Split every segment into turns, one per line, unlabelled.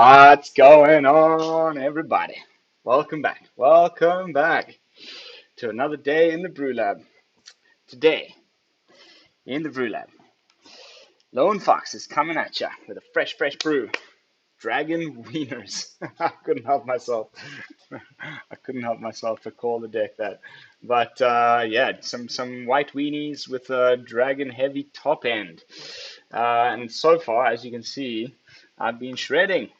What's going on, everybody? Welcome back. Welcome back to another day in the BrewLab. Today, in the BrewLab, Lone Fox is coming at you with a fresh brew. Dragon Weeners. I couldn't help myself. I couldn't help myself to call the deck that. But yeah, some white weenies with a dragon heavy top end. And so far, as you can see, I've been shredding.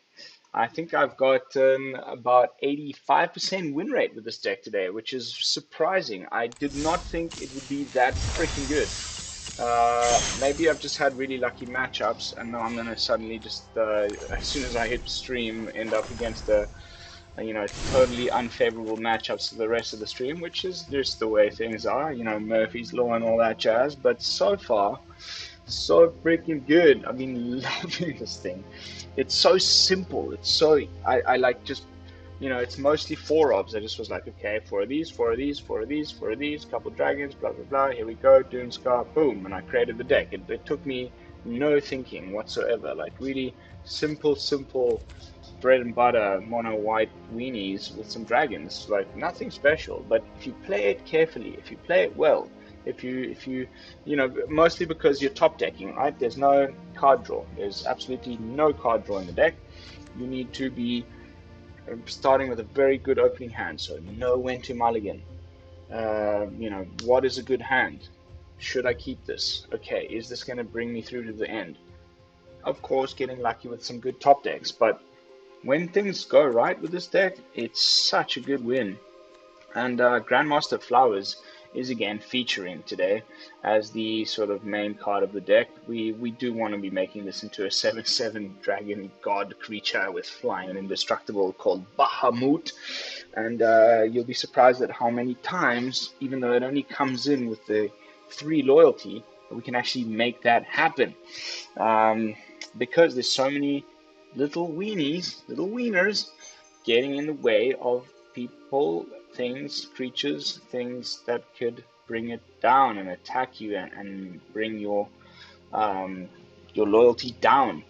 I think I've got about 85% win rate with this deck today, which is surprising. I did not think it would be that freaking good. Maybe I've just had really lucky matchups, and now I'm gonna suddenly just, as soon as I hit stream, end up against totally unfavorable matchups for the rest of the stream, which is just the way things are, Murphy's Law and all that jazz. But so far, so freaking good. I've been loving this thing. It's so simple. It's so I like just it's mostly four obs. I just was like, okay, four of these, four of these, four of these, four of these, couple dragons, blah blah blah. Here we go, Doomskar, boom, and I created the deck. It took me no thinking whatsoever. Like really simple bread and butter mono white weenies with some dragons. Like nothing special. But if you play it carefully, if you play it well, if you mostly because you're top decking, right? There's no card draw. There's absolutely no card draw in the deck. You need to be starting with a very good opening hand, so know when to mulligan. What is a good hand? Should I keep this? Okay, is this going to bring me through to the end? Of course, getting lucky with some good top decks, but when things go right with this deck, it's such a good win. And Grandmaster Flowers is again featuring today as the sort of main card of the deck. We do want to be making this into a 7/7 dragon god creature with flying and indestructible called Bahamut. And you'll be surprised at how many times, even though it only comes in with the 3 loyalty, we can actually make that happen. Because there's so many little weenies, little wieners, getting in the way of people, things, creatures, things that could bring it down and attack you and bring your loyalty down.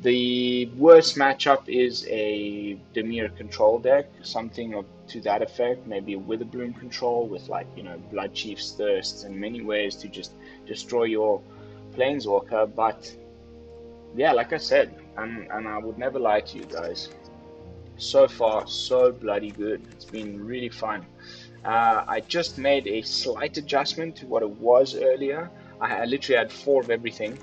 The worst matchup is a Dimir control deck, something to that effect, maybe a Witherbloom control with Blood Chief's Thirst and many ways to just destroy your Planeswalker. But yeah, like I said, and I would never lie to you guys, so far so bloody good. It's been really fun. I just made a slight adjustment to what it was earlier. I literally had 4 of everything,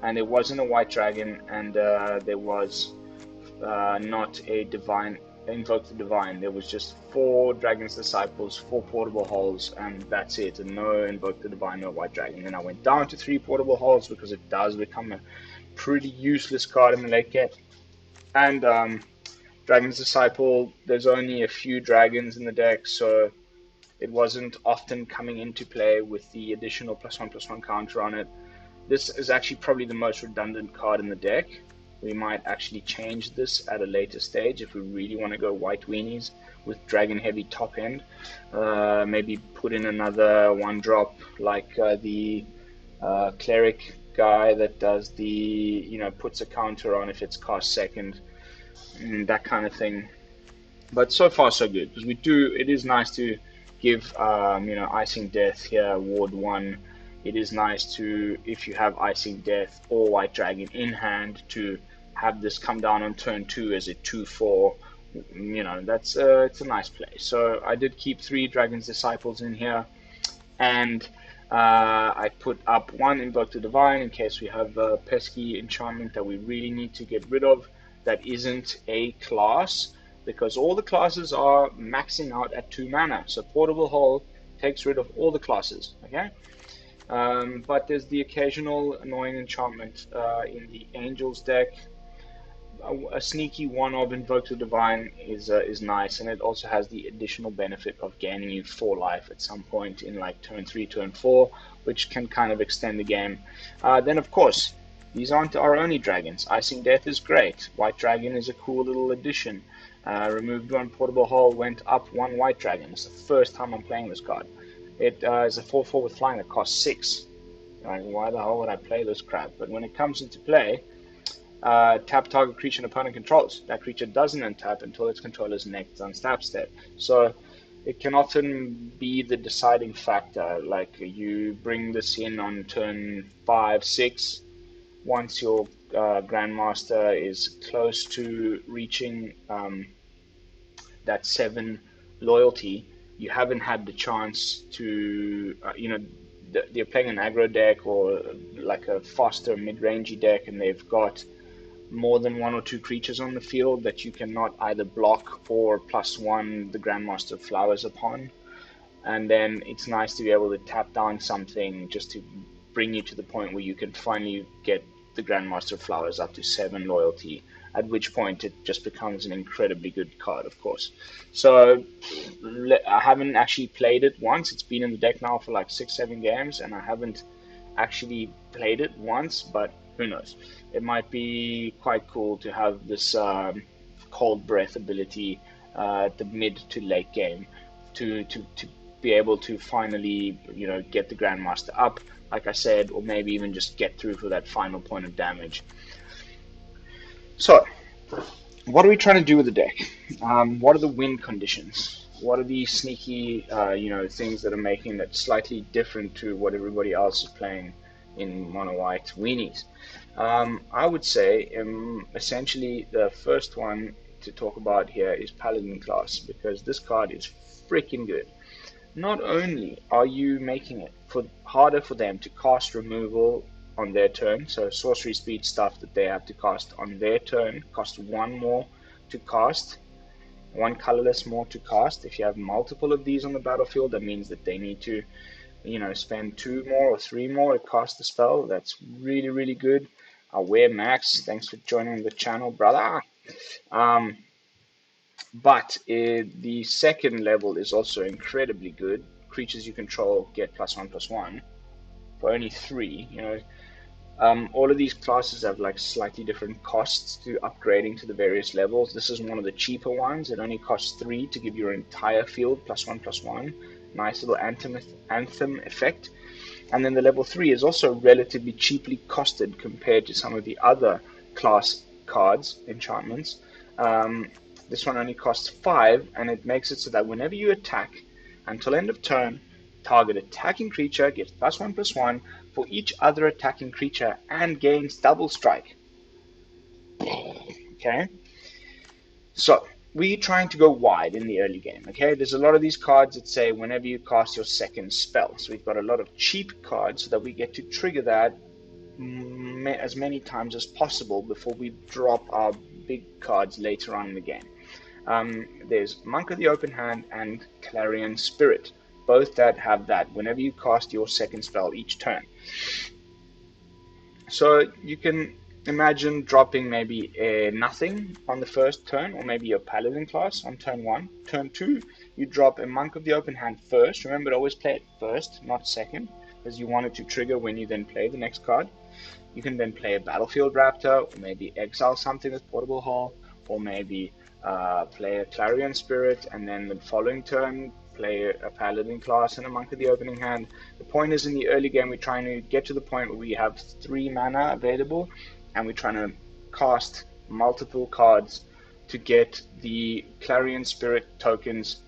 and there wasn't a white dragon, and there was not a divine, invoke the divine. There was just 4 Dragon's Disciples, 4 portable holes, and that's it. And no invoke the divine, no white dragon. And I went down to 3 portable holes because it does become a pretty useless card in the late game. And Dragon's Disciple, there's only a few dragons in the deck, so it wasn't often coming into play with the additional +1/+1 counter on it. This is actually probably the most redundant card in the deck. We might actually change this at a later stage if we really want to go white weenies with dragon heavy top end. Maybe put in another 1-drop like the cleric guy that does the, puts a counter on if it's cast second. That kind of thing. But so far so good, because it is nice to give Icingdeath here ward 1. It is nice to, if you have Icingdeath or White Dragon in hand, to have this come down on turn 2 as a 2/4. That's it's a nice play. So I did keep 3 Dragon's Disciples in here, and I put up 1 Invoke the Divine in case we have a pesky enchantment that we really need to get rid of that isn't a class, because all the classes are maxing out at 2 mana. So Portable Hole takes rid of all the classes, okay? But there's the occasional annoying enchantment in the Angels deck. A sneaky one of Invoke the Divine is nice, and it also has the additional benefit of gaining you 4 life at some point in like turn 3, turn 4, which can kind of extend the game. Then of course, these aren't our only dragons. Icingdeath is great. White Dragon is a cool little addition. Removed 1 portable hole, went up 1 white dragon. It's the first time I'm playing this card. It is a 4/4 with flying that costs 6. Like, why the hell would I play this crap? But when it comes into play, tap target creature an opponent controls. That creature doesn't untap until its controller's next unstap step. So it can often be the deciding factor. Like you bring this in on turn 5, 6. Once your Grandmaster is close to reaching that 7 loyalty, you haven't had the chance to, they're playing an aggro deck or like a faster mid-rangey deck, and they've got more than 1 or 2 creatures on the field that you cannot either block or +1 the Grandmaster Flowers upon. And then it's nice to be able to tap down something just to bring you to the point where you can finally get the Grandmaster Flowers up to 7 loyalty, at which point it just becomes an incredibly good card, of course. So I haven't actually played it once. It's been in the deck now for like 6-7 games, and I haven't actually played it once, but who knows? It might be quite cool to have this cold breath ability at the mid to late game to be able to finally, get the Grandmaster up, like I said, or maybe even just get through for that final point of damage. So, what are we trying to do with the deck? What are the win conditions? What are the sneaky, things that are making it slightly different to what everybody else is playing in mono white weenies? I would say, essentially, the first one to talk about here is Paladin Class, because this card is freaking good. Not only are you making it harder for them to cast removal on their turn, so sorcery speed stuff that they have to cast on their turn cost 1 more to cast, 1 colorless more to cast. If you have multiple of these on the battlefield, that means that they need to, spend 2 more or 3 more to cast the spell. That's really, really good. Aware Max, thanks for joining the channel, brother. But the second level is also incredibly good. Creatures you control get +1/+1 for only 3. All of these classes have like slightly different costs to upgrading to the various levels. This is one of the cheaper ones. It only costs 3 to give your entire field +1/+1. Nice little anthem effect. And then the level 3 is also relatively cheaply costed compared to some of the other class cards, enchantments. This one only costs 5, and it makes it so that whenever you attack, until end of turn, target attacking creature gets +1/+1 for each other attacking creature and gains double strike. Okay? So, we're trying to go wide in the early game, okay? There's a lot of these cards that say whenever you cast your second spell. So we've got a lot of cheap cards so that we get to trigger that as many times as possible before we drop our big cards later on in the game. There's Monk of the Open Hand and Clarion Spirit, both that have that whenever you cast your second spell each turn. So you can imagine dropping maybe a nothing on the first turn, or maybe a Paladin Class on turn 1. Turn 2, you drop a Monk of the Open Hand first. Remember to always play it first, not second, because you want it to trigger when you then play the next card. You can then play a Battlefield Raptor, or maybe exile something with Portable Hull, or maybe play a Clarion Spirit, and then the following turn play a Paladin Class and a Monk of the Opening Hand. The point is, in the early game, we're trying to get to the point where we have 3 mana available, and we're trying to cast multiple cards to get the Clarion Spirit tokens,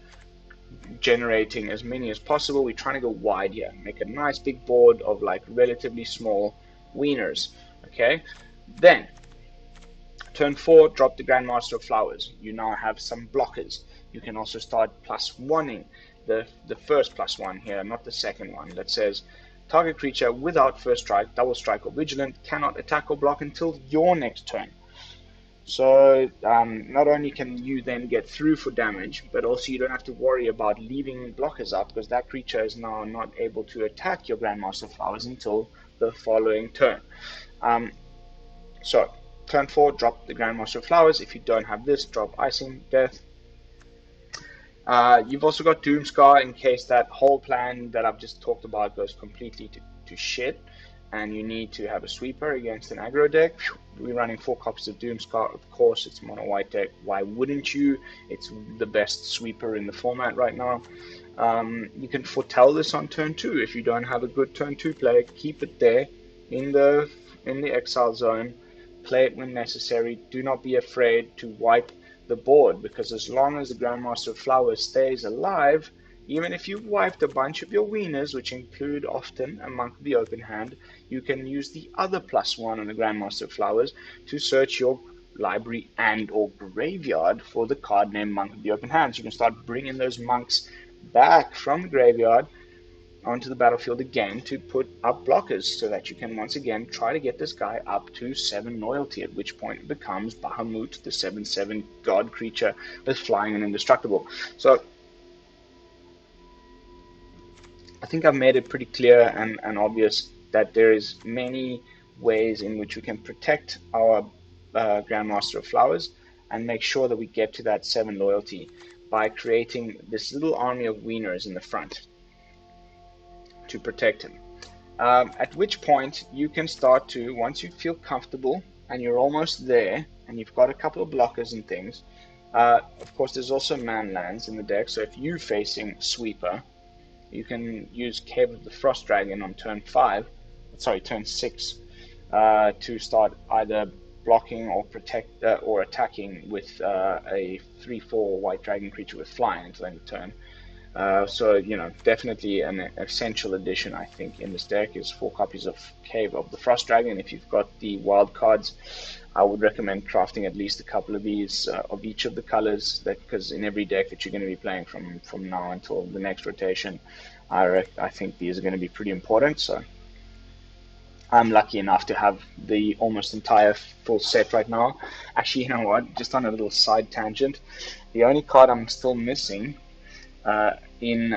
generating as many as possible. We're trying to go wide here, make a nice big board of like relatively small Weeners. Okay, then turn 4, drop the Grandmaster of Flowers. You now have some blockers. You can also start +1ing the first +1 here, not the second one, that says target creature without first strike, double strike, or vigilant cannot attack or block until your next turn. So not only can you then get through for damage, but also you don't have to worry about leaving blockers up, because that creature is now not able to attack your Grandmaster Flowers until the following turn. So turn 4, drop the Grandmaster Flowers. If you don't have this, drop Icingdeath. You've also got Doomskar in case that whole plan that I've just talked about goes completely to shit, and you need to have a sweeper against an aggro deck. We're running 4 copies of Doomskar. Of course, it's mono white deck. Why wouldn't you? It's the best sweeper in the format right now. You can foretell this on turn 2. If you don't have a good turn 2 play, keep it there in the exile zone. play it when necessary. Do not be afraid to wipe the board, because as long as the Grandmaster of Flowers stays alive, even if you've wiped a bunch of your Weeners, which include often a Monk of the Open Hand, you can use the other +1 on the Grandmaster of Flowers to search your library and or graveyard for the card named Monk of the Open Hand. So you can start bringing those monks back from the graveyard onto the battlefield again to put up blockers, so that you can once again try to get this guy up to 7 loyalty, at which point it becomes Bahamut, the 7/7 god creature with flying and indestructible. So I think I've made it pretty clear and obvious that there is many ways in which we can protect our Grandmaster of Flowers and make sure that we get to that 7 loyalty by creating this little army of Weeners in the front to protect him. At which point you can start to, once you feel comfortable and you're almost there and you've got a couple of blockers and things, of course there's also man lands in the deck, so if you're facing Sweeper, you can use Cave of the Frost Dragon on turn 6 to start either blocking or protect or attacking with a 3/4 white dragon creature with flying until end of turn. So, you know, definitely an essential addition, I think, in this deck is 4 copies of Cave of the Frost Dragon. If you've got the wild cards, I would recommend crafting at least a couple of these of each of the colors, because in every deck that you're going to be playing from now until the next rotation, I think these are going to be pretty important. So I'm lucky enough to have the almost entire full set right now. Actually, you know what? Just on a little side tangent, the only card I'm still missing in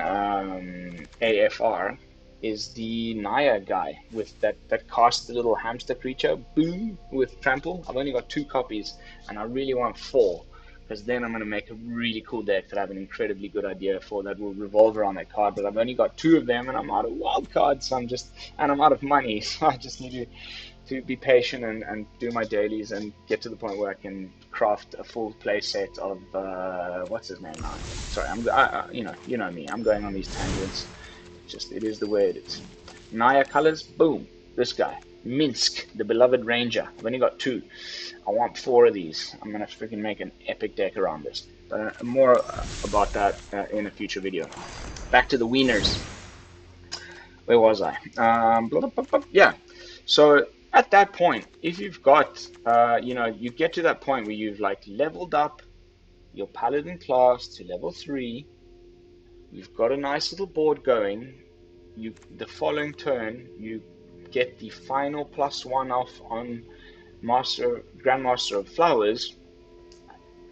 AFR is the Naya guy with that casts the little hamster creature, boom, with trample. I've only got 2 copies, and I really want 4, because then I'm going to make a really cool deck that I have an incredibly good idea for that will revolve around that card. But I've only got 2 of them, and I'm out of wild cards, so I'm out of money, so I just need to be patient and do my dailies and get to the point where I can craft a full play set of what's his name now? Sorry, you know me. I'm going on these tangents. Just it is the way it is. Naya colors, boom. This guy, Minsk, the beloved ranger. I've only got 2. I want 4 of these. I'm gonna freaking make an epic deck around this. But more about that in a future video. Back to the Weeners. Where was I? Yeah. So at that point, if you've got, you get to that point where you've like leveled up your Paladin class to level 3, you've got a nice little board going, the following turn, you get the final +1 off on Grandmaster of Flowers,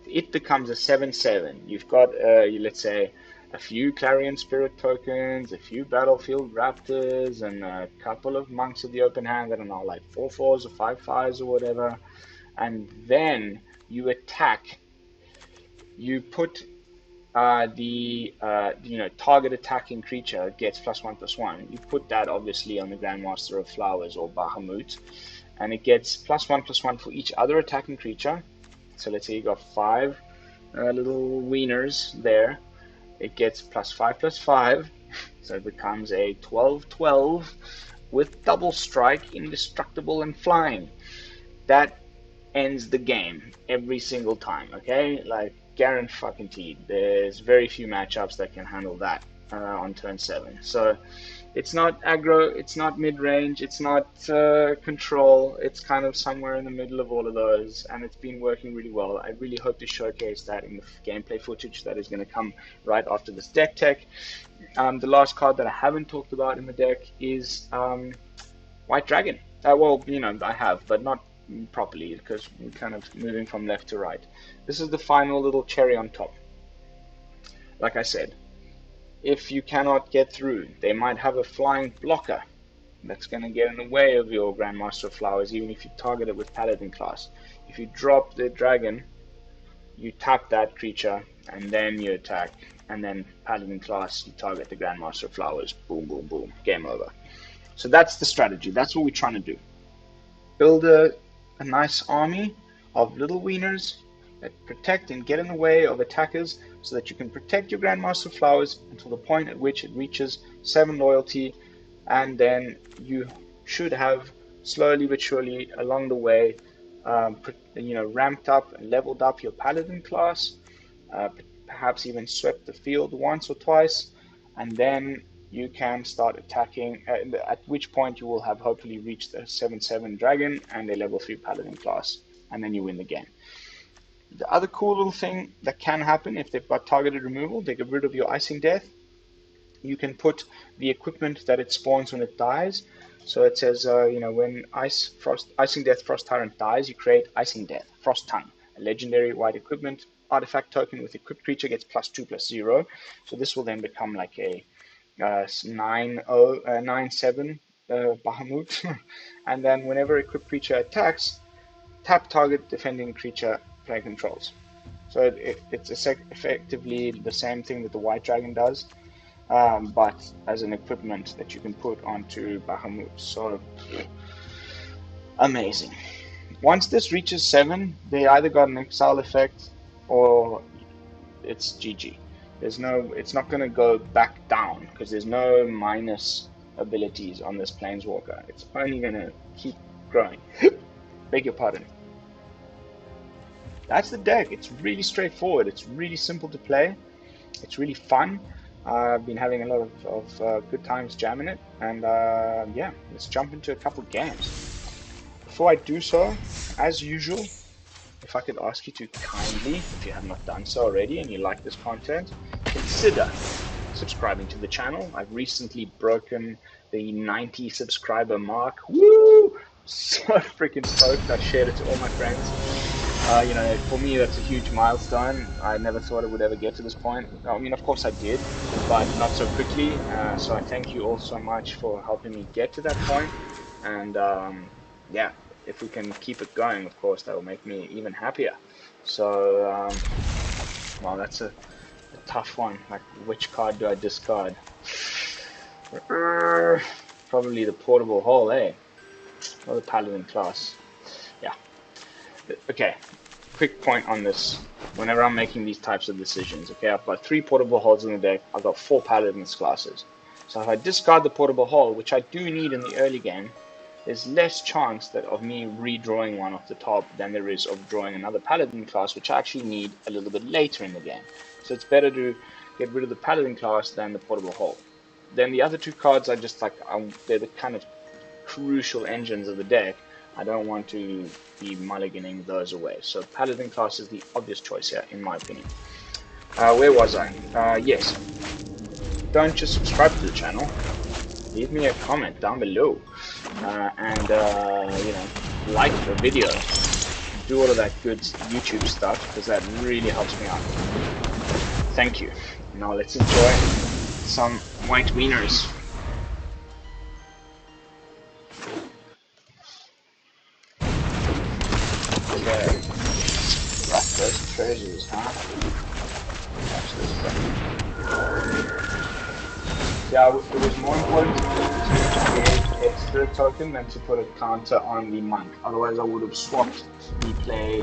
it becomes a 7/7. You've got, let's say, a few Clarion Spirit tokens, a few Battlefield Raptors, and a couple of Monks of the Open Hand that are now like 4/4s or 5/5s or whatever. And then you attack. You put target attacking creature gets +1/+1. You put that obviously on the Grandmaster of Flowers or Bahamut, and it gets +1/+1 for each other attacking creature. So let's say you got 5 little Weeners there. It gets +5/+5, so it becomes a 12/12 with double strike, indestructible, and flying. That ends the game every single time. Okay, like guaranteed. There's very few matchups that can handle that on turn 7. So it's not aggro, it's not mid-range, it's not control, it's kind of somewhere in the middle of all of those, and it's been working really well. I really hope to showcase that in the gameplay footage that is going to come right after this deck tech. The last card that I haven't talked about in the deck is White Dragon. Well, I have, but not properly, because we're kind of moving from left to right. This is the final little cherry on top. Like I said, if you cannot get through, they might have a flying blocker that's going to get in the way of your Grandmaster of Flowers, even if you target it with Paladin Class. If you drop the dragon, you tap that creature, and then you attack, and then Paladin Class, you target the Grandmaster of Flowers. Boom, boom, boom. Game over. So that's the strategy. That's what we're trying to do. Build a nice army of little Weeners that protect and get in the way of attackers, so that you can protect your Grandmaster of Flowers until the point at which it reaches 7 loyalty, and then you should have, slowly but surely along the way, ramped up and leveled up your Paladin class, uh, perhaps even swept the field once or twice, and then you can start attacking, at which point you will have hopefully reached a 7/7 dragon and a level 3 Paladin class, and then you win the game. The other cool little thing that can happen if they've got targeted removal, they get rid of your Icingdeath. You can put the equipment that it spawns when it dies. So it says, when Icingdeath Frost Tyrant dies, you create Icingdeath Frost Tongue, a legendary white equipment artifact token with equipped creature gets +2/+0. So this will then become like a 9/7 Bahamut. And then whenever equipped creature attacks, tap target defending creature player controls. So it's effectively the same thing that the white dragon does, but as an equipment that you can put onto Bahamut. So amazing. Once this reaches 7, they either got an exile effect or it's GG. It's not going to go back down because there's no minus abilities on this Planeswalker. It's only going to keep growing. Beg your pardon. That's the deck. It's really straightforward. It's really simple to play. It's really fun. I've been having a lot of good times jamming it, and yeah, let's jump into a couple games. Before I do so, as usual, if I could ask you to kindly, if you have not done so already and you like this content, consider subscribing to the channel. I've recently broken the 90 subscriber mark. Woo! So freaking stoked. I shared it to all my friends. For me, that's a huge milestone. I never thought it would ever get to this point. I mean, of course I did, but not so quickly. So I thank you all so much for helping me get to that point. And yeah, if we can keep it going, of course, that will make me even happier. So, well, that's a tough one. Like, which card do I discard? Probably the portable hole, eh? Or the Paladin Class. Yeah. Okay, quick point on this. Whenever I'm making these types of decisions, okay, I've got 3 portable holes in the deck. I've got 4 Paladin classes. So if I discard the portable hole, which I do need in the early game, there's less chance of me redrawing one off the top than there is of drawing another Paladin class, which I actually need a little bit later in the game. So it's better to get rid of the Paladin class than the portable hole. Then the other 2 cards are just like, they're the kind of crucial engines of the deck. I don't want to be mulliganing those away. So Paladin class is the obvious choice here, in my opinion. Where was I? Yes. Don't just subscribe to the channel. Leave me a comment down below. And like the video. Do all of that good YouTube stuff, because that really helps me out. Thank you. Now let's enjoy some white wieners. Okay. Raptor's treasures, huh? Watch this thing. Yeah, it was more important to create a spirit token than to put a counter on the monk. Otherwise I would have swapped the play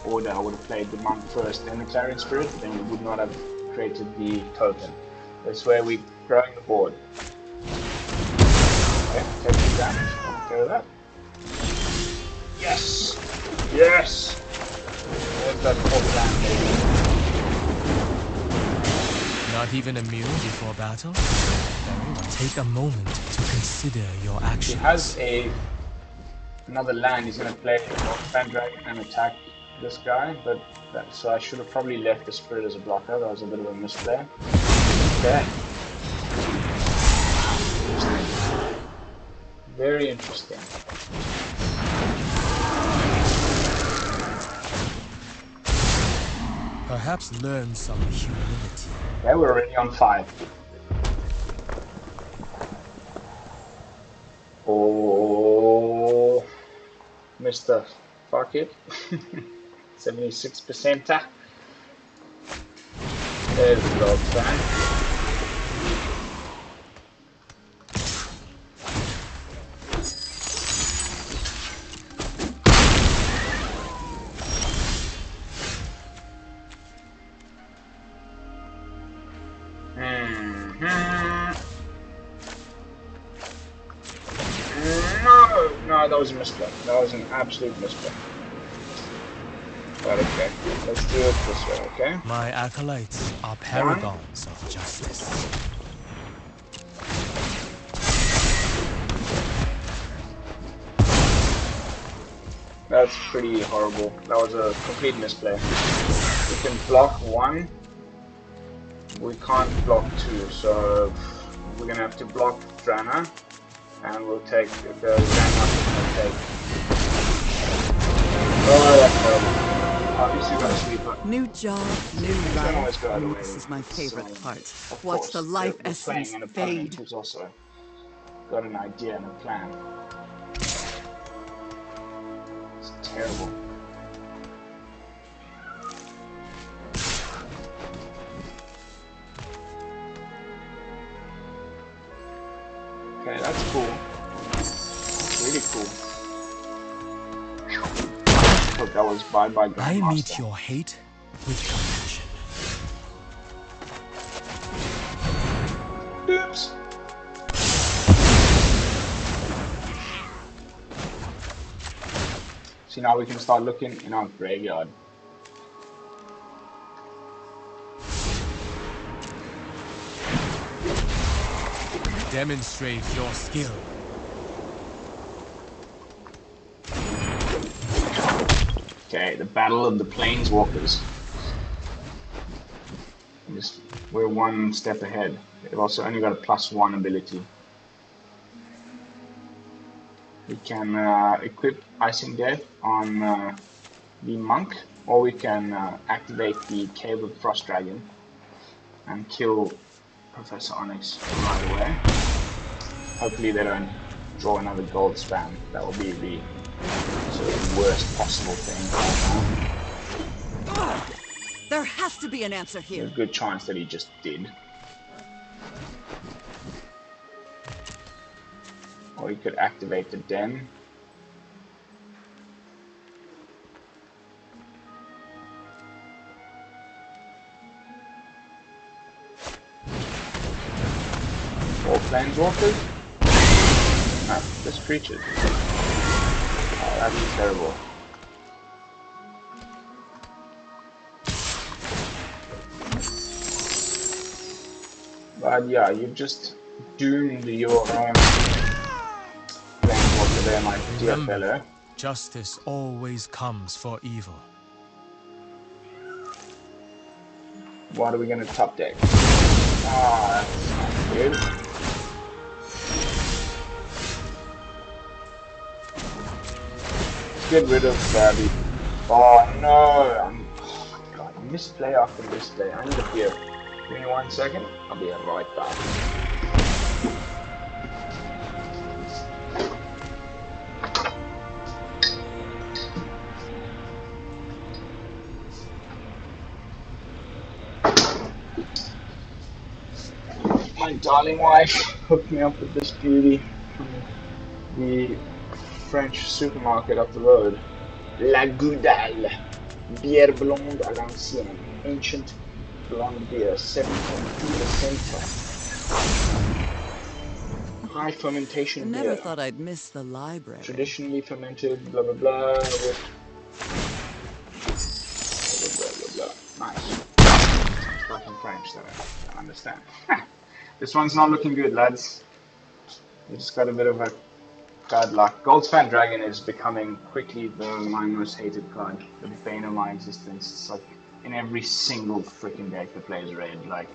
order. I would have played the monk first, then the Clarion Spirit, then we would not have created the token. That's where we're growing the board. Okay, take the damage. Okay with that. Yes! Yes! There's that 4th land, baby.
Not even immune before battle? Very well. Take a moment to consider your actions.
He has another land. He's going to play Fan Dragon and attack this guy, so I should have probably left the Spirit as a blocker. That was a bit of a misplay. Okay. Very interesting.
Perhaps learn some humility.
Okay, we're already on 5. Oh, Mr. Fuck it. 76%. There's the dog fan. No, that was a misplay. That was an absolute misplay. But okay, let's do it this way, okay?
My acolytes are paragons of justice.
That's pretty horrible. That was a complete misplay. We can block one. We can't block two, so we're gonna have to block Drana. And we'll take the Drana will take. Oh, that's horrible. Obviously got a sweeper.
New job, new life. This is my favorite part.
Of
Watch
course,
the life
we're
essence
playing an opponent
fade.
who's also got an idea and a plan. It's terrible. Okay, that's cool. That's really cool. Hope that was bye-bye Grandmaster.
I meet your hate with compassion.
Oops. See, now we can start looking in our graveyard.
Demonstrate your skill.
Okay, the battle of the planeswalkers. We're one step ahead. They've also only got a +1 ability. We can equip Icingdeath on the monk, or we can activate the Cave of Frost Dragon and kill Professor Onyx right away. Hopefully they don't draw another gold spam. That will be the sort of worst possible thing right now.
There has to be an answer
There's
here.
a good chance that he just did. Or he could activate the den. Or planeswalkers? No, just creatures. Oh, that's terrible. But yeah, you've just doomed your own planeswalker there, my dear fellow.
Justice always comes for evil.
What are we gonna top deck? Ah, that's not good. Let's get rid of the... Oh no! Oh my god, misplay after misplay. I need a beer. Give me 1 second, I'll be right back. My darling wife hooked me up with this beauty from the French supermarket up the road. La Goudale, bière blonde à l'ancienne, ancient blonde beer, 7.2%. High fermentation
Never
beer.
thought I'd miss the library.
Traditionally fermented, blah blah blah, with blah blah blah blah. Nice. Stuff in French that I don't understand. This one's not looking good, lads. We just got a bit of a card luck. Goldspan Dragon is becoming quickly my most hated card. The bane of my existence. It's like in every single freaking deck that plays red. Like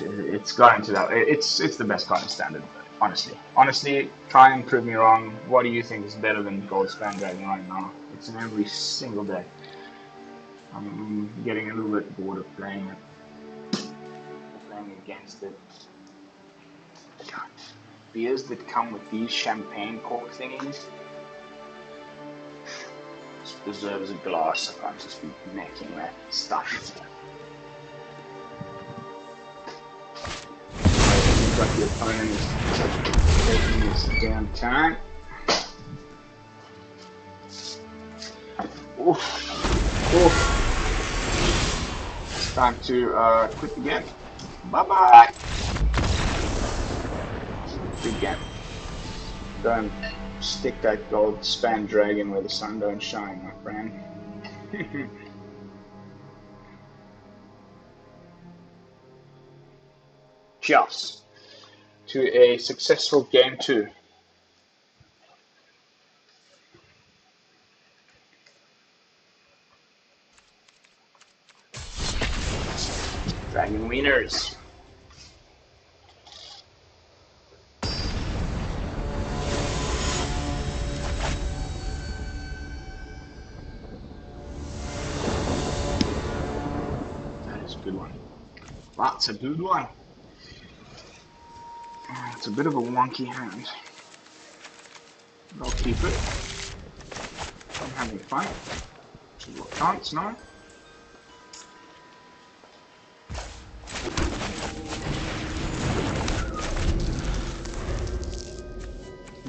it's got into that. It's the best card in standard. Honestly, try and prove me wrong. What do you think is better than Goldspan Dragon right now? It's in every single deck. I'm getting a little bit bored of playing it. Playing against it. God. Beers that come with these champagne cork thingies. This deserves a glass. I can't just be necking that stuff. Looks like the opponent is taking his damn time. Oof. Oof. It's time to quit the game. Bye bye. Again. Don't stick that gold span dragon where the sun don't shine, my friend. Cheers to a successful game 2. Dragon Weeners. That is a good one. That's a good one. It's a bit of a wonky hand. But I'll keep it. I'm having fun. Which is what counts, no?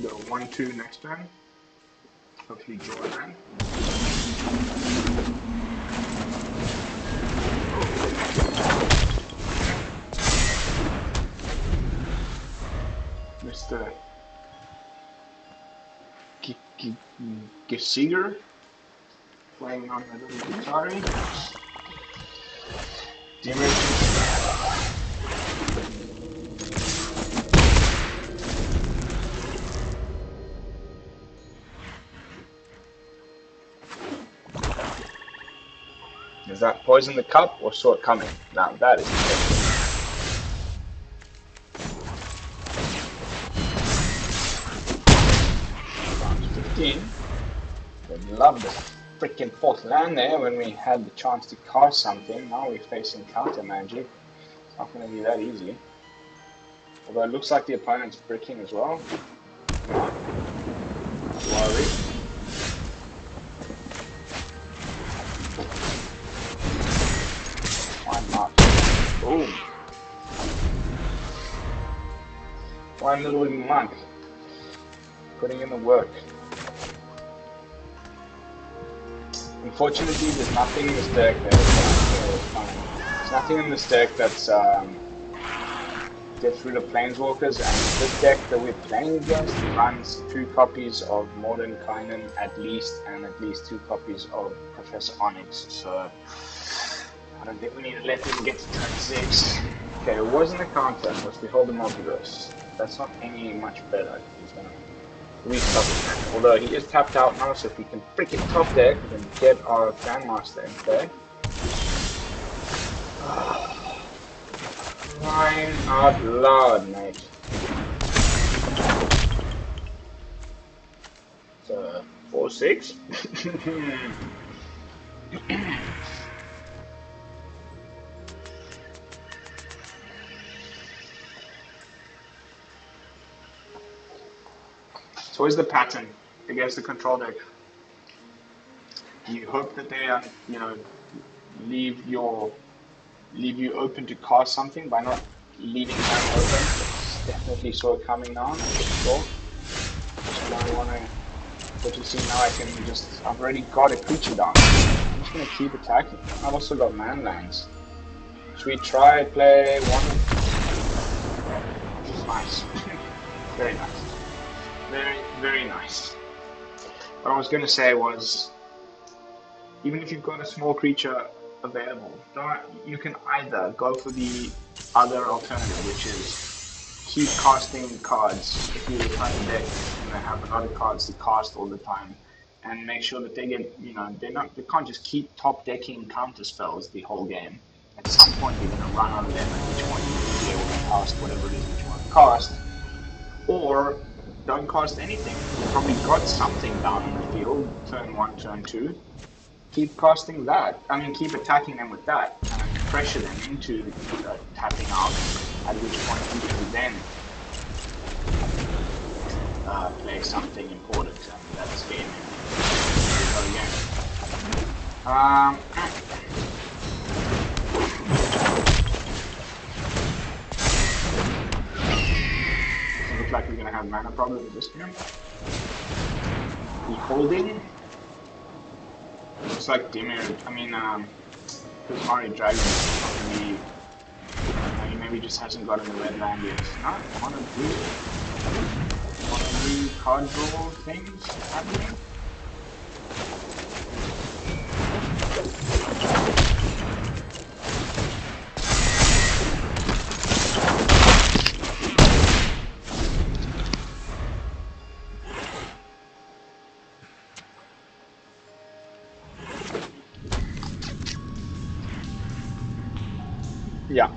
Go 1-2 next turn. Hopefully draw a hand. Mr. Gesiger playing on a little guitar. Is that poison the cup or saw it coming? Now that is poison. 15. Would love the freaking fourth land there when we had the chance to cast something. Now we're facing counter magic. It's not going to be that easy. Although it looks like the opponent's bricking as well. Not worried. Why not? Boom. One little monk. Putting in the work. Unfortunately, there's nothing in this deck there's nothing in this deck that's gets rid of Planeswalkers, and this deck that we're playing against runs 2 copies of Modern Kynan at least, and at least 2 copies of Professor Onyx, so I don't think we need to let him get to turn 6. Okay, it wasn't a counter, it was Behold the Multiverse. That's not any much better. He's gonna restop it. Although he is tapped out now, so if we can freaking top deck, we can get our Grandmaster in play. Crying out loud, mate. So, 4-6. It's always the pattern against the control deck. You hope that they, leave you open to cast something by not leaving them open. It's definitely saw it coming now, for sure. So I want to, but you see now I've already got a creature down. I'm just going to keep attacking. I've also got man lands. Should we try play one? Which is nice. Very nice. Very, very nice. What I was going to say was, even if you've got a small creature available, you can either go for the other alternative, which is keep casting cards. If you return a deck and they have a lot of cards to cast all the time, and make sure that they get, they can't just keep top decking counter spells the whole game. At some point you're going to run out of them, at which point you will be able to cast whatever it is that you want to cast, or don't cast anything. You've probably got something down in the field, turn 1, turn 2. Keep casting that. Keep attacking them with that, and pressure them into tapping out, at which point you can then play something important, and that's game. Here we go again. Looks like we're going to have mana problems this game. Beholding. Looks like Dimir, Prismari Dragon is probably, he maybe just hasn't gotten the red land yet. Not one of blue card draw things happening. Yeah.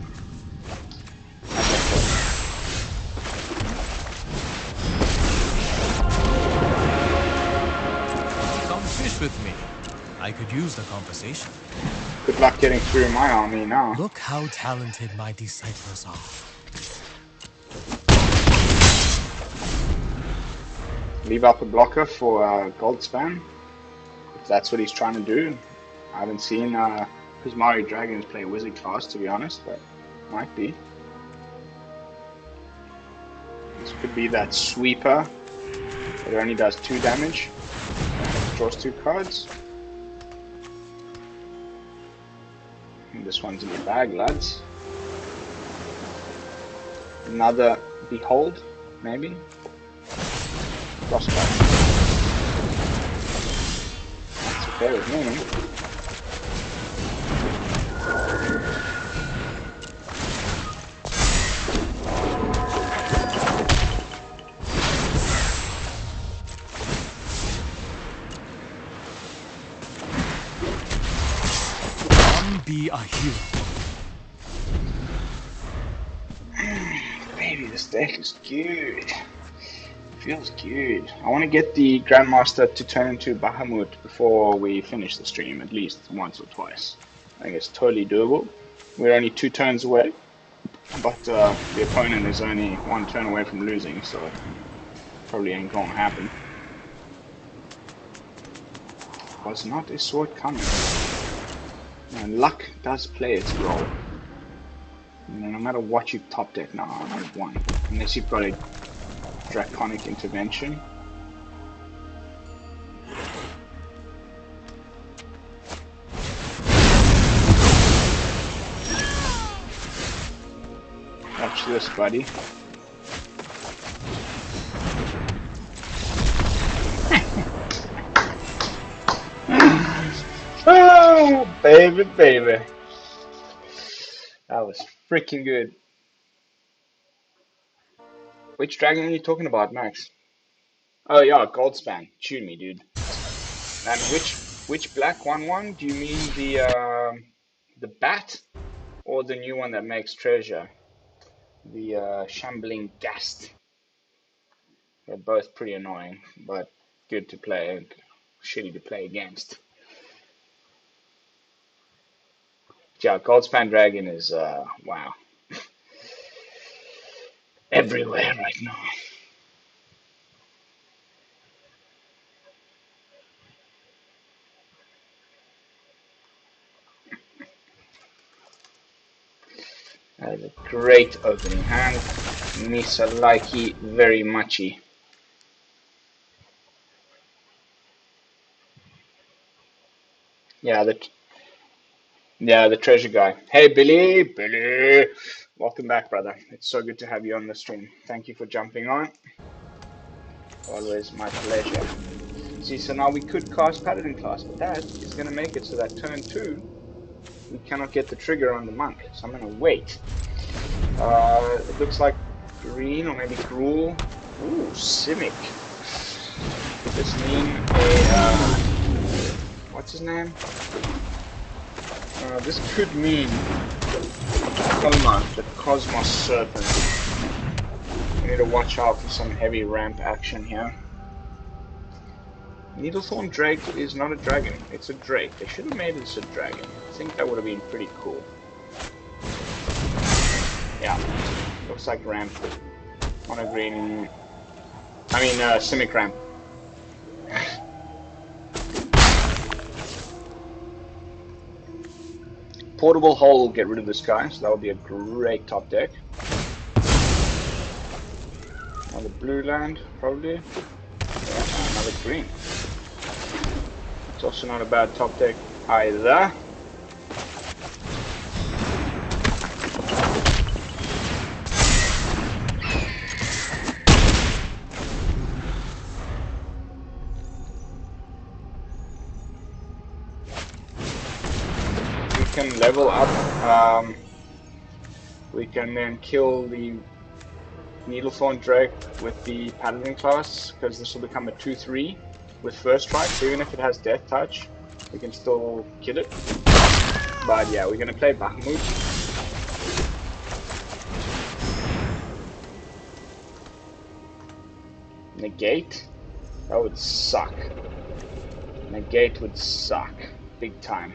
Come fish with me. I could use the conversation.
Good luck getting through my army now.
Look how talented my disciples are.
Leave up a blocker for Goldspan, if that's what he's trying to do. I haven't seen Prismari Dragons play Wizard class, to be honest, but might be. This could be that sweeper that only does 2 damage, draws 2 cards. And this one's in the bag, lads. Another Behold, maybe. Crossbow. That's okay with me.
Be a hero.
Baby, this deck is good. It feels good. I want to get the Grandmaster to turn into Bahamut before we finish the stream, at least once or twice. I think it's totally doable. We're only 2 turns away, but the opponent is only 1 turn away from losing, so probably ain't gonna happen. Was not a sword coming. And luck does play its role. You know, no matter what you top deck now, I don't have 1. Unless you've got a Draconic Intervention. Watch this, buddy. Oh, baby, baby. That was freaking good. Which dragon are you talking about, Max? Oh yeah, Goldspan. Tune me, dude. And which black 1/1? Do you mean the bat or the new one that makes treasure? The Shambling Ghast. They're both pretty annoying, but good to play. Shitty to play against. Yeah, Goldspan Dragon is wow. Everywhere right now. That is a great opening hand. Misa likey very muchy. Yeah, the treasure guy. Hey Billy! Welcome back, brother. It's so good to have you on the stream. Thank you for jumping on. Always my pleasure. See, so now we could cast Paladin Class, but that is going to make it so that turn 2, we cannot get the trigger on the monk. So I'm going to wait. It looks like green or maybe gruel. Ooh, Simic. Could this mean a what's his name? This could mean Coma, the Cosmos Serpent. We need to watch out for some heavy ramp action here. Needlethorn Drake is not a dragon, it's a Drake. They should have made this a dragon. I think that would have been pretty cool. Yeah, looks like ramp. Mono green. I mean, Simic ramp. Portable Hole will get rid of this guy, so that will be a great top deck. Another blue land, probably. Yeah, another green. It's also not a bad top deck either. Can level up, we can then kill the Needlethorn Drake with the Paladin Class, because this will become a 2/3 with first strike, so even if it has Death Touch, we can still kill it. But yeah, we're going to play Bahamut. Negate? That would suck. Negate would suck. Big time.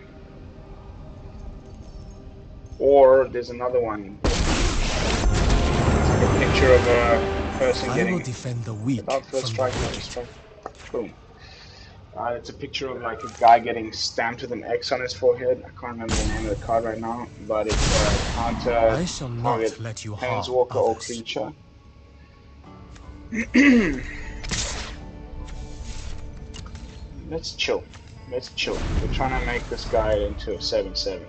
Or there's another one. It's like a picture of a person
I
getting...
will defend the weak
Without first
from
strike,
the
first
wicked.
strike. Boom. It's a picture of like a guy getting stamped with an X on his forehead. I can't remember the name of the card right now, but it's a counter
I shall
target
not let you harm
planeswalker or
others.
creature. Let's chill. Let's chill. We're trying to make this guy into a 7/7.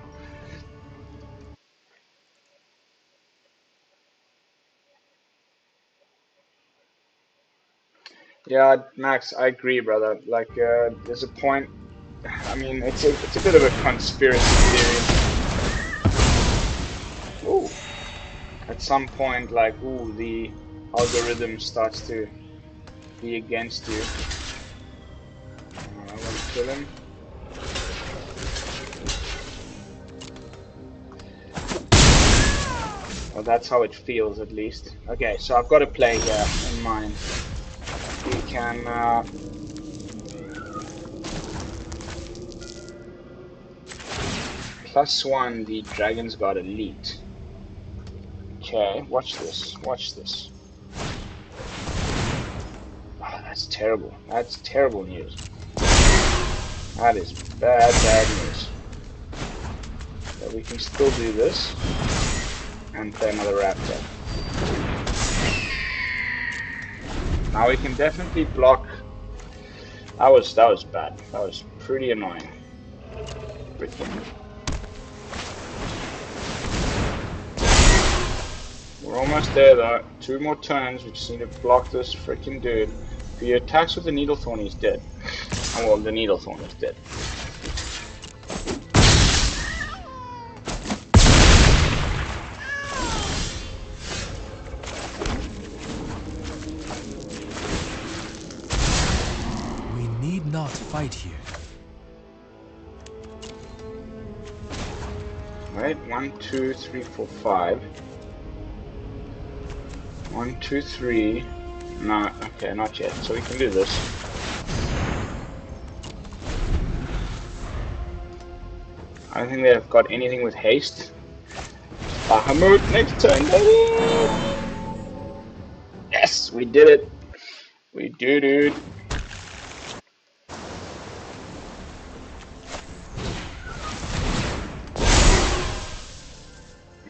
Yeah, Max, I agree, brother. Like, there's a point. I mean, it's a bit of a conspiracy theory. Ooh. At some point, like, ooh, the algorithm starts to be against you. I want to kill him. Well, that's how it feels, at least. Okay, so I've got a play here in mind. We can +1 the Dragon's Guard Elite. Okay, watch this. Watch this. Oh, that's terrible. That's terrible news. That is bad news. But we can still do this and play another Raptor. Now we can definitely block. That was bad. That was pretty annoying. Freaking. We're almost there though. 2 more turns. We just need to block this freaking dude. If he attacks with the Needlethorn, he's dead. Oh, well, the Needlethorn is dead.
We need not fight here.
Right, 1, 2, 3, 4, 5. 1, 2, 3. No, okay, not yet. So we can do this. I don't think they've got anything with haste. Bahamut next turn, baby! Yes, we did it. We do, dude.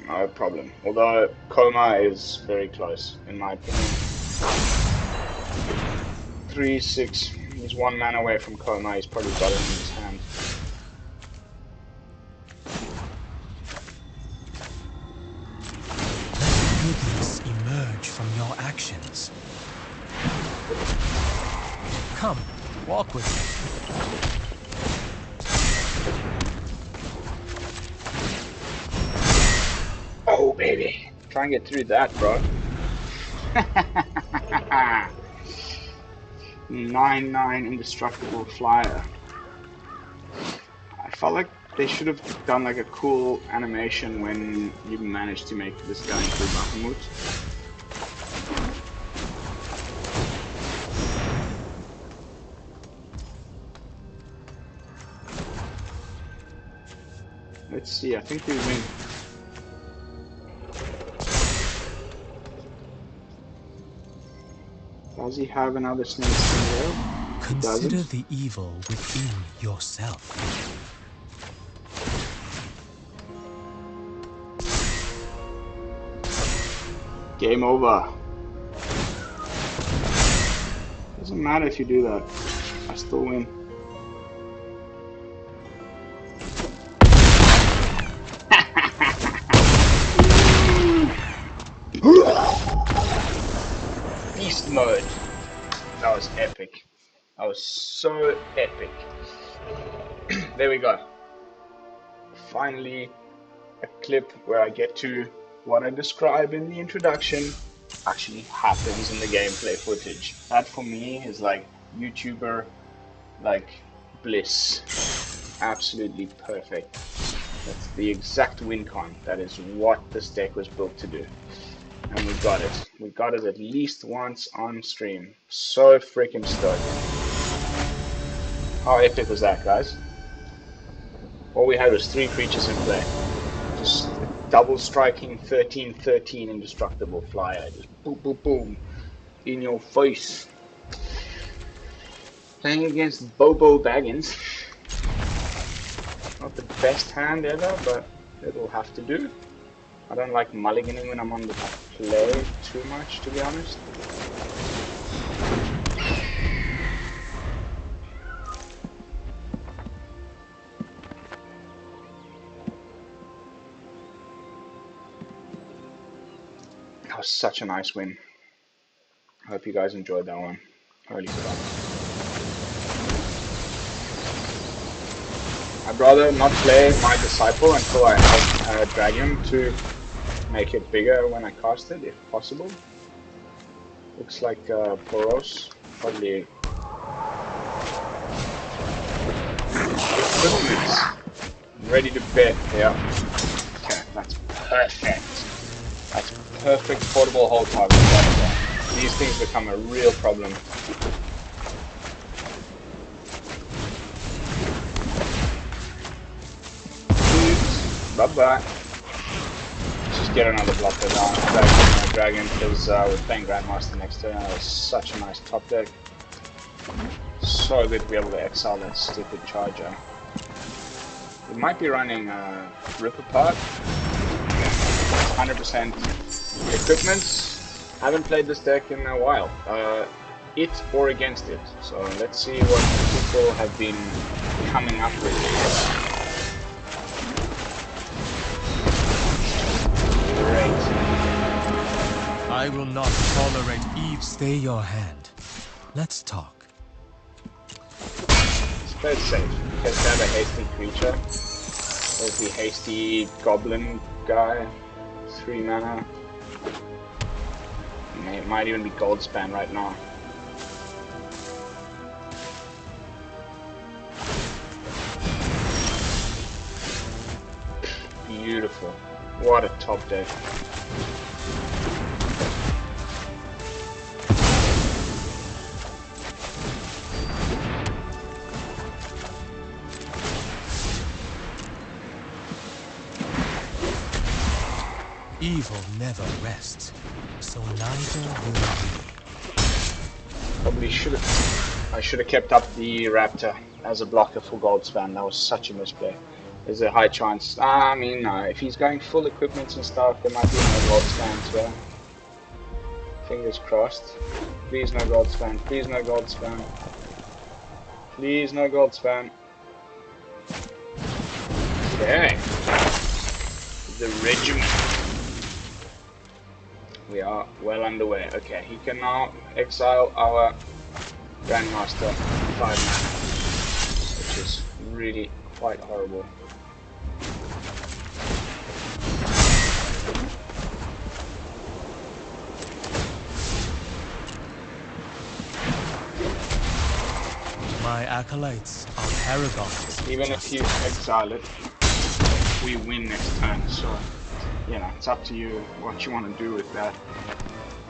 No problem. Although Coma is very close, in my opinion. 3/6. He's 1 mana away from Coma. He's probably got it in his hand.
Let goodness emerge from your actions. Come, walk with me.
Oh, baby. Try and get through that, bro. 9/9 indestructible flyer. I felt like they should have done like a cool animation when you managed to make this guy into Bahamut. Let's see, I think we win. Does he have another snake symbol?
Consider the evil within yourself.
Game over. Doesn't matter if you do that. I still win. Beast mode. That was epic. That was so epic. There we go. Finally, a clip where I get to what I describe in the introduction actually happens in the gameplay footage. That for me is like YouTuber like bliss. Absolutely perfect. That's the exact win con. That is what this deck was built to do. And we got it. We got it at least once on stream. So freaking stoked. How epic was that, guys? All we had was 3 creatures in play. Just double striking 13/13 indestructible flyer. Just boom, boom, boom. In your face. Playing against Bobo Baggins. Not the best hand ever, but it'll have to do. I don't like mulliganing when I'm on the play too much, to be honest. That was such a nice win. I hope you guys enjoyed that one. Holy crap. I'd rather not play my Disciple until I have drag him to make it bigger when I cast it, if possible. Looks like Poros probably equipment. Ready to bet, yeah. Okay, that's perfect. That's perfect portable hold target. These things become a real problem. Bye-bye. Let's just get another blocker down. Dragon, because we're playing Grandmaster next turn. That was such a nice top deck. So good to be able to exile that stupid charger. We might be running Rip Apart. 100% equipment. Haven't played this deck in a while. It or against it. So let's see what people have been coming up with. Great.
I will not tolerate Eve. Stay your hand. Let's talk.
Let's play it safe. Let's have a hasty creature. There's the hasty goblin guy. 3 mana. It might even be Goldspan right now. Beautiful. What a top deck.
Evil never rests, so neither will we.
Probably should have. I should have kept up the Raptor as a blocker for Goldspan. That was such a misplay. There's a high chance. I mean, no. If he's going full equipment and stuff, there might be no Goldspan. So, fingers crossed. Please no Goldspan. Please no Goldspan. Please no Goldspan. Okay. The regiment. We are well underway. Okay, he can now exile our Grandmaster 5 mana, which is really quite horrible.
My acolytes are paragons.
Even if you exile it, we win next turn, so you know, it's up to you what you want to do with that.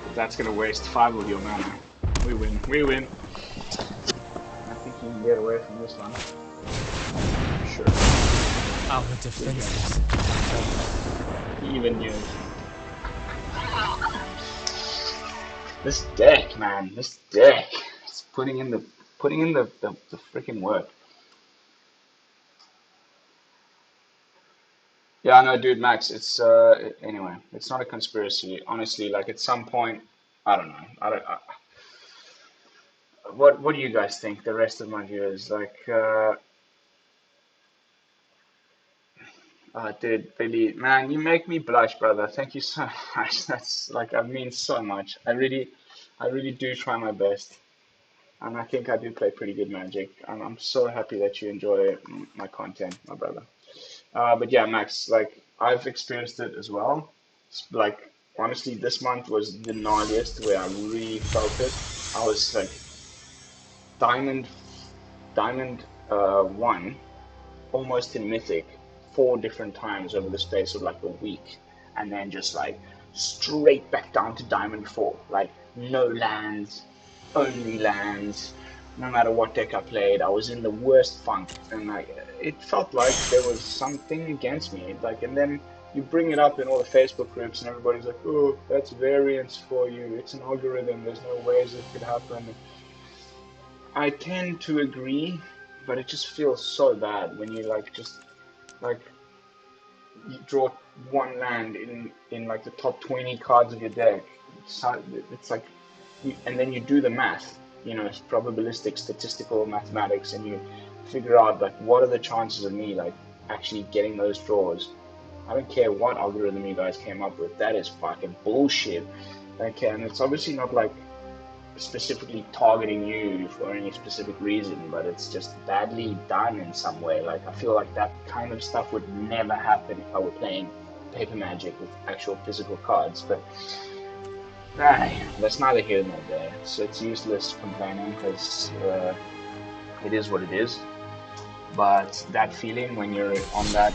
If that's going to waste 5 of your mana, we win. We win. I think you can get away from this one. Sure.
Our defenses.
Even you. This deck, man. This deck. It's putting in the freaking work. Yeah, no, dude, Max, it's, anyway, it's not a conspiracy. Honestly, like, at some point, I don't know. What do you guys think, the rest of my viewers? Like, dude, Billy, man, you make me blush, brother. Thank you so much. That's, like, I mean so much. I really do try my best. And I think I do play pretty good Magic. I'm so happy that you enjoy my content, my brother. But yeah, Max, like, I've experienced it as well. Like, honestly, this month was the gnarliest where I really felt it. I was like, Diamond 1, almost in Mythic, 4 different times over the space of like a week. And then just like straight back down to Diamond 4. Like, no lands, only lands. No matter what deck I played, I was in the worst funk, and like it felt like there was something against me. Like, and then you bring it up in all the Facebook groups, and everybody's like, "Oh, that's variance for you. It's an algorithm. There's no ways it could happen." I tend to agree, but it just feels so bad when you like just like you draw one land in like the top 20 cards of your deck. It's like, and then you do the math, you know, probabilistic, statistical mathematics, and you figure out like what are the chances of me like actually getting those draws. I don't care what algorithm you guys came up with, that is fucking bullshit. Okay, and it's obviously not like specifically targeting you for any specific reason, but it's just badly done in some way. Like, I feel like that kind of stuff would never happen if I were playing paper Magic with actual physical cards. But that's neither here nor there. So it's useless complaining because it is what it is. But that feeling when you're on that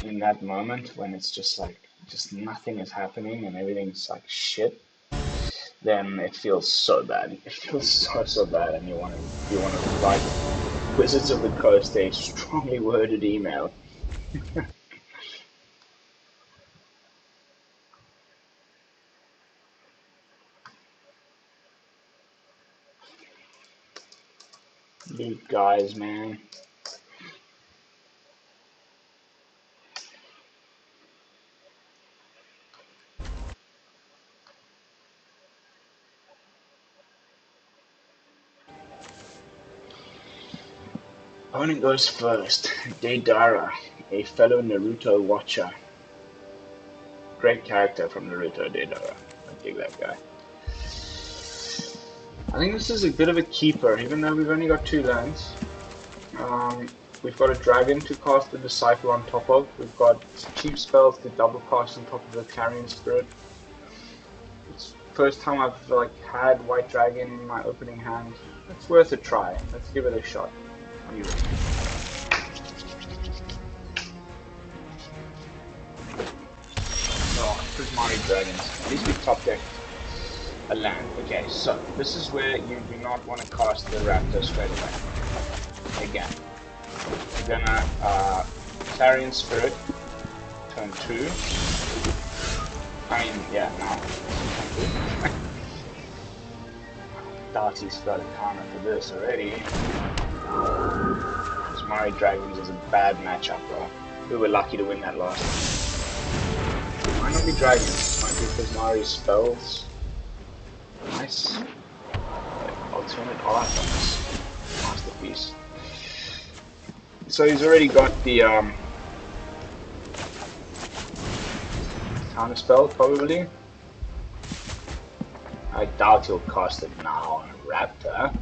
in that moment when it's just like nothing is happening and everything's like shit, then it feels so bad. It feels so bad, and you want to write Wizards of the Coast a strongly worded email. You guys, man. Opponent goes first. Deidara, a fellow Naruto watcher. Great character from Naruto, Deidara. I dig that guy. I think this is a bit of a keeper, even though we've only got 2 lands. We've got a dragon to cast the Disciple on top of. We've got cheap spells to double cast on top of the Clarion Spirit. It's the first time I've like had White Dragon in my opening hand. It's worth a try. Let's give it a shot. Are you ready? Oh, Prismari Dragons. At least we top decked a land. Okay, so this is where you do not want to cast the Raptor straight away. Again, you're gonna Clarion Spirit, turn 2. I mean, yeah, now. Darcy's got a counter for this already. Prismari Dragons is a bad matchup, bro. We were lucky to win that last one. Might not be Dragons, might be Prismari spells. Nice. Alternate art on this masterpiece. So he's already got the counter spell, probably. I doubt he'll cast it now on a Raptor.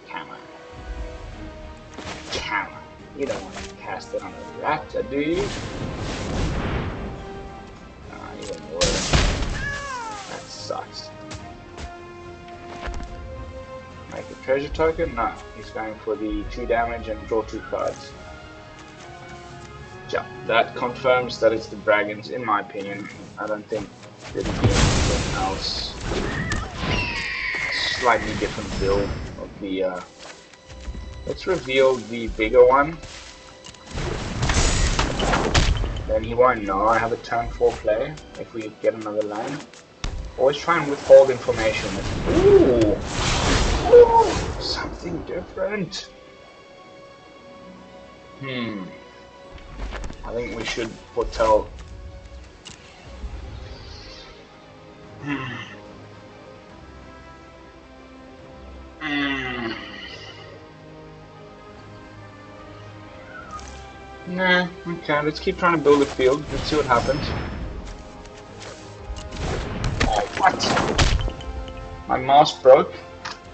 Come on. Come on. You don't want to cast it on a Raptor, do you? Even worse. That sucks. Make a treasure token? No. He's going for the 2 damage and draw 2 cards. Yeah, that confirms that it's the dragons, in my opinion. I don't think there'd be anything else. Slightly different build of the let's reveal the bigger one. Then he won't know I have a turn 4 play if we get another land. Always try and withhold information. Ooh! Ooh! Something different. I think we should foretell. Nah, okay, let's keep trying to build a field. Let's see what happens. Oh, what? My mouse broke,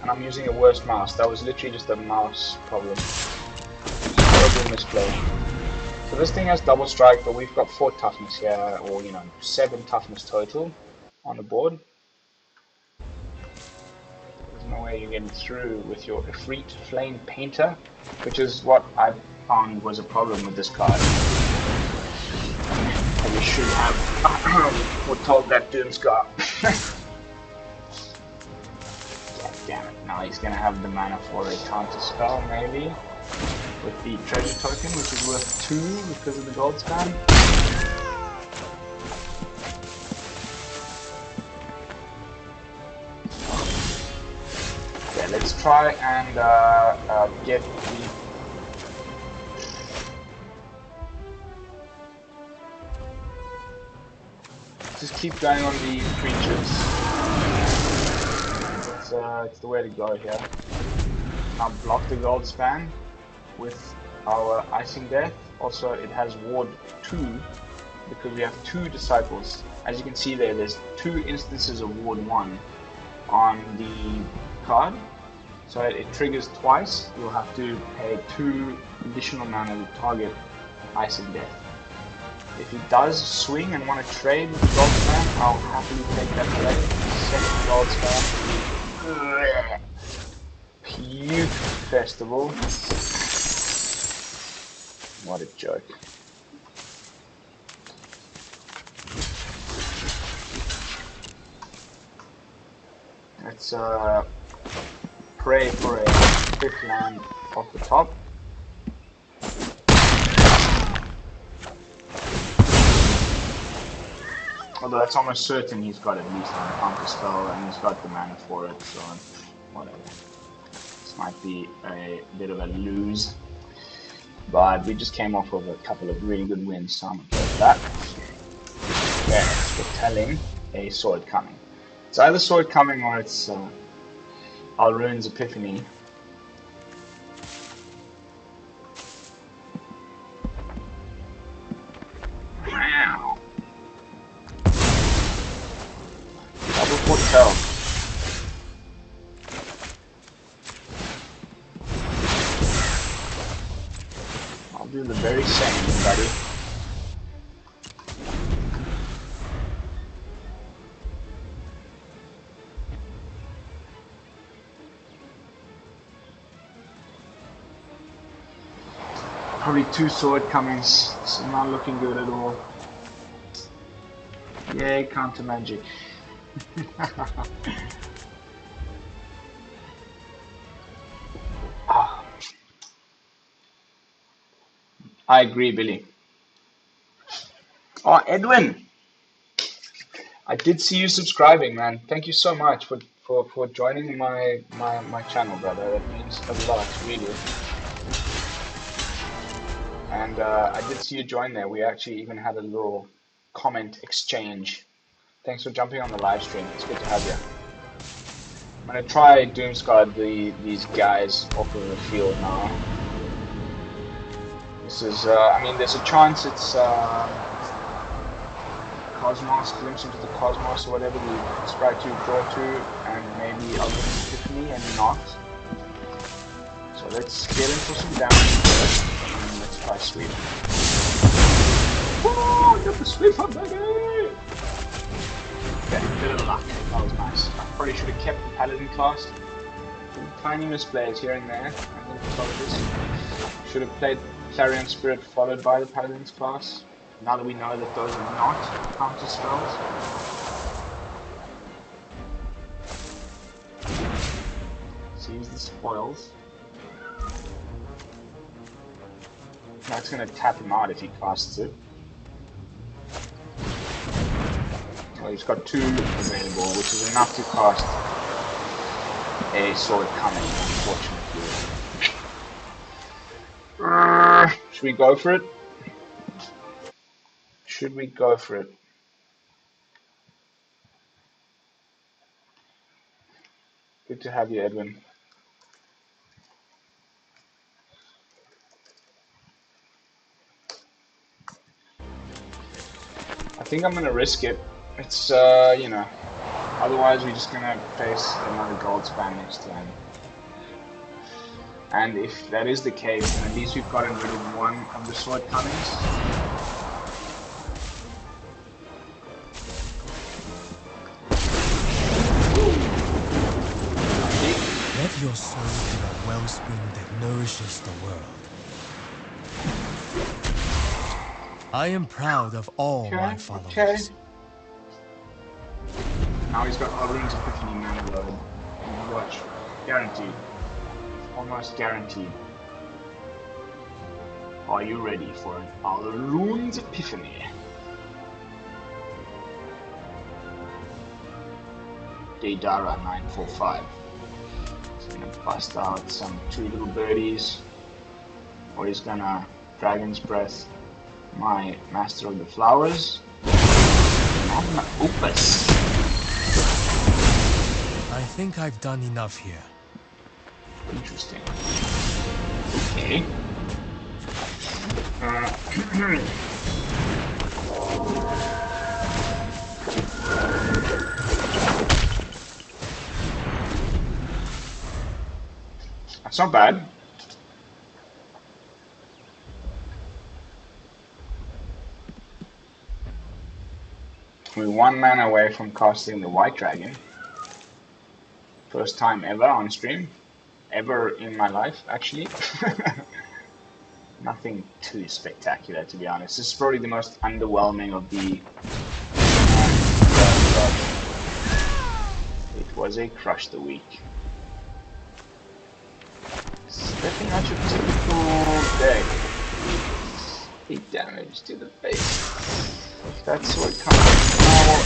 and I'm using a worse mouse. That was literally just a mouse problem. Horrible misplay. So this thing has double strike, but we've got 4 toughness here, or 7 toughness total on the board. There's no way you're getting through with your Efreet Flame Painter, which is what I found was a problem with this card. we should have foretold that Doomskar. God damn it, now he's gonna have the mana for a counter spell, maybe, with the treasure token, which is worth 2 because of the gold spam. Okay, let's try and get the... Just keep going on the creatures. It's the way to go here. Now block the gold spam with our Icingdeath. Also, it has ward 2 because we have 2 disciples. As you can see there, there's 2 instances of ward 1 on the card. So it triggers twice. You'll have to pay 2 additional mana to target Icingdeath. If he does swing and want to trade with the gold spam, I'll happily take that trade. Second gold spam. Puke Festival. What a joke. Let's pray for a 5th land off the top. Although that's almost certain he's got at least one counter spell and he's got the mana for it, so whatever. This might be a bit of a lose. But we just came off of a couple of really good wins, so I'm okay with that. Yes, we're telling a sword coming. It's either sword coming or it's Alrune's Epiphany. Wow. Double foretell. I'll do the very same, buddy. Probably 2 sword comings, so not looking good at all. Yay, counter magic. I agree, Billy. Oh, Edwin! I did see you subscribing, man. Thank you so much for joining my channel, brother. That means a lot, really. And I did see you join there. We actually even had a little comment exchange. Thanks for jumping on the live stream. It's good to have you. I'm gonna try Doomskar these guys off of the field now. This is, I mean, there's a chance it's Cosmos, glimpse into the Cosmos or whatever the sprite you draw to, and maybe I'll get Epiphany and not. So let's get in for some damage first, and let's try sweep. Woo! Get the sweep up, baby! Okay, bit of luck. That was nice. I probably should have kept the Paladin Class. Tiny misplays here and there. I think apologies. Should have played Clarion Spirit followed by the Paladin's Class. Now that we know that those are not counter spells. Let's use the spoils. That's gonna tap him out if he casts it. Well, he's got 2 available, which is enough to cast a sword coming, unfortunately. Should we go for it? Should we go for it? Good to have you, Edwin. I think I'm gonna risk it. It's, you know, otherwise we're just gonna face another gold spam next time. And if that is the case, then at least we've gotten rid of one of the sword comings.
Let your soul be a wellspring that nourishes the world. I am proud of all my
Okay.
followers.
Now he's got Paladin's Epiphany mana load. Watch. Guaranteed. Almost guaranteed. Are you ready for an Paladin's Epiphany? Daedara 945. He's gonna bust out some 2 little birdies. Or he's gonna Dragon's Breath my Master of the Flowers. Magna Opus.
I think I've done enough here.
Interesting. Okay. That's not bad. We're 1 mana away from casting the White Dragon. First time ever on stream. Ever in my life, actually. Nothing too spectacular, to be honest. This is probably the most underwhelming of the... It was a crush the week. Stepping out your typical deck. 8 damage to the face. If that's sword coming. No,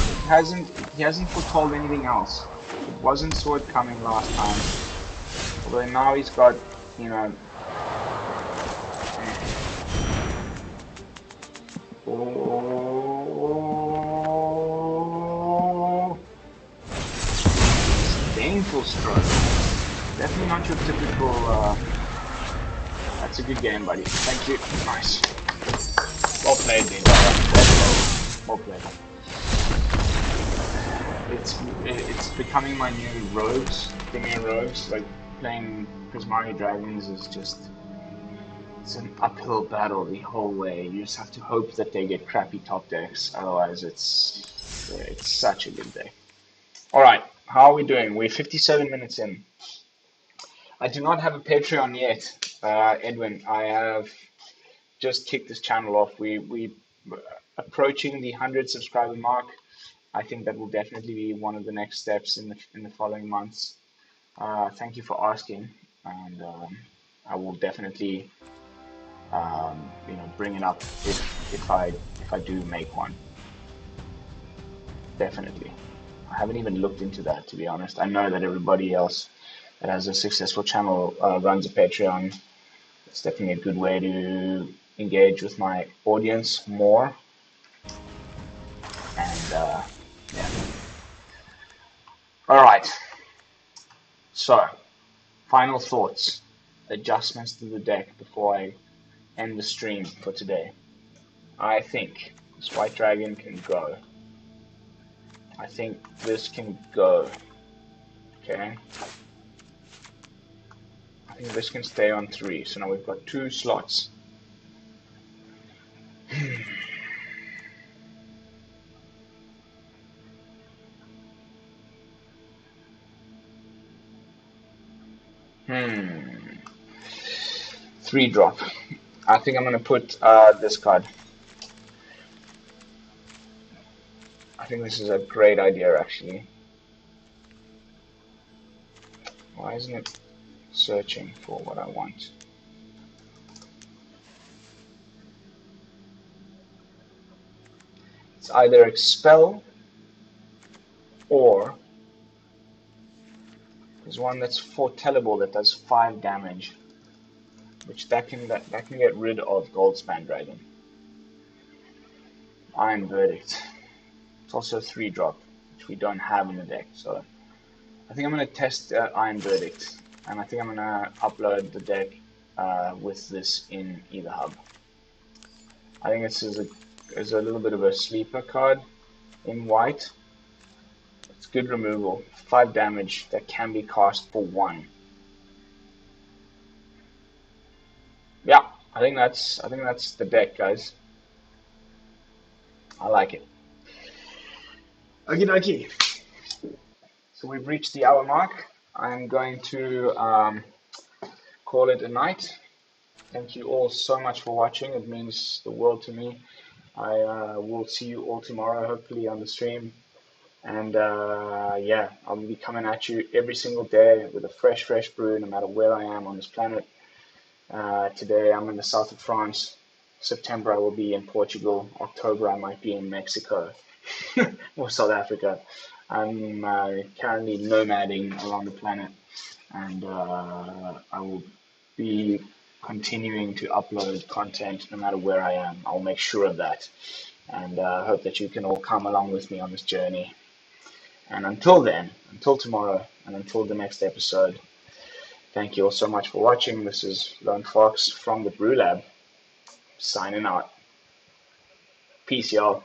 he hasn't foretold anything else. It wasn't sword coming last time. Although now he's got, you know... Oh, painful stroke. Definitely not your typical. That's a good game, buddy. Thank you. Nice. Well played, dude. Well played. It's becoming my new rogues. Premier rogues, like playing Prismari Dragons is just. It's an uphill battle the whole way. You just have to hope that they get crappy top decks. Otherwise, it's such a good deck. All right, how are we doing? We're 57 minutes in. I do not have a Patreon yet, Edwin. I have just kicked this channel off. We approaching the 100 subscriber mark. I think that will definitely be one of the next steps in the following months. Thank you for asking, and I will definitely. You know, bring it up if I do make one. Definitely. I haven't even looked into that, to be honest. I know that everybody else that has a successful channel runs a Patreon. It's definitely a good way to engage with my audience more. And yeah. All right. So, final thoughts, adjustments to the deck before I end the stream for today. I think this White Dragon can go. I think this can go. Okay. I think this can stay on 3. So now we've got 2 slots. Hmm. 3 drop. I think I'm gonna put this card. I think this is a great idea, actually. Why isn't it searching for what I want? It's either expel or there's one that's foretellable that does 5 damage, which that can get rid of Goldspan Dragon. Iron Verdict. It's also a 3 drop, which we don't have in the deck, so I think I'm going to test Iron Verdict, and I think I'm going to upload the deck with this in either hub. I think this is a little bit of a sleeper card in white. It's good removal, 5 damage that can be cast for 1. Yeah, I think that's the deck, guys. I like it. Okie dokie. So we've reached the hour mark. I'm going to call it a night. Thank you all so much for watching. It means the world to me. I will see you all tomorrow, hopefully on the stream. And yeah, I'll be coming at you every single day with a fresh brew, no matter where I am on this planet. Today I'm in the south of France. September I will be in Portugal. October I might be in Mexico or South Africa. I'm currently nomading around the planet, and I will be continuing to upload content no matter where I am. I'll make sure of that, and I hope that you can all come along with me on this journey. And until then, until tomorrow, and until the next episode, thank you all so much for watching. This is Lone Fox from the BrewLab, signing out. Peace, y'all.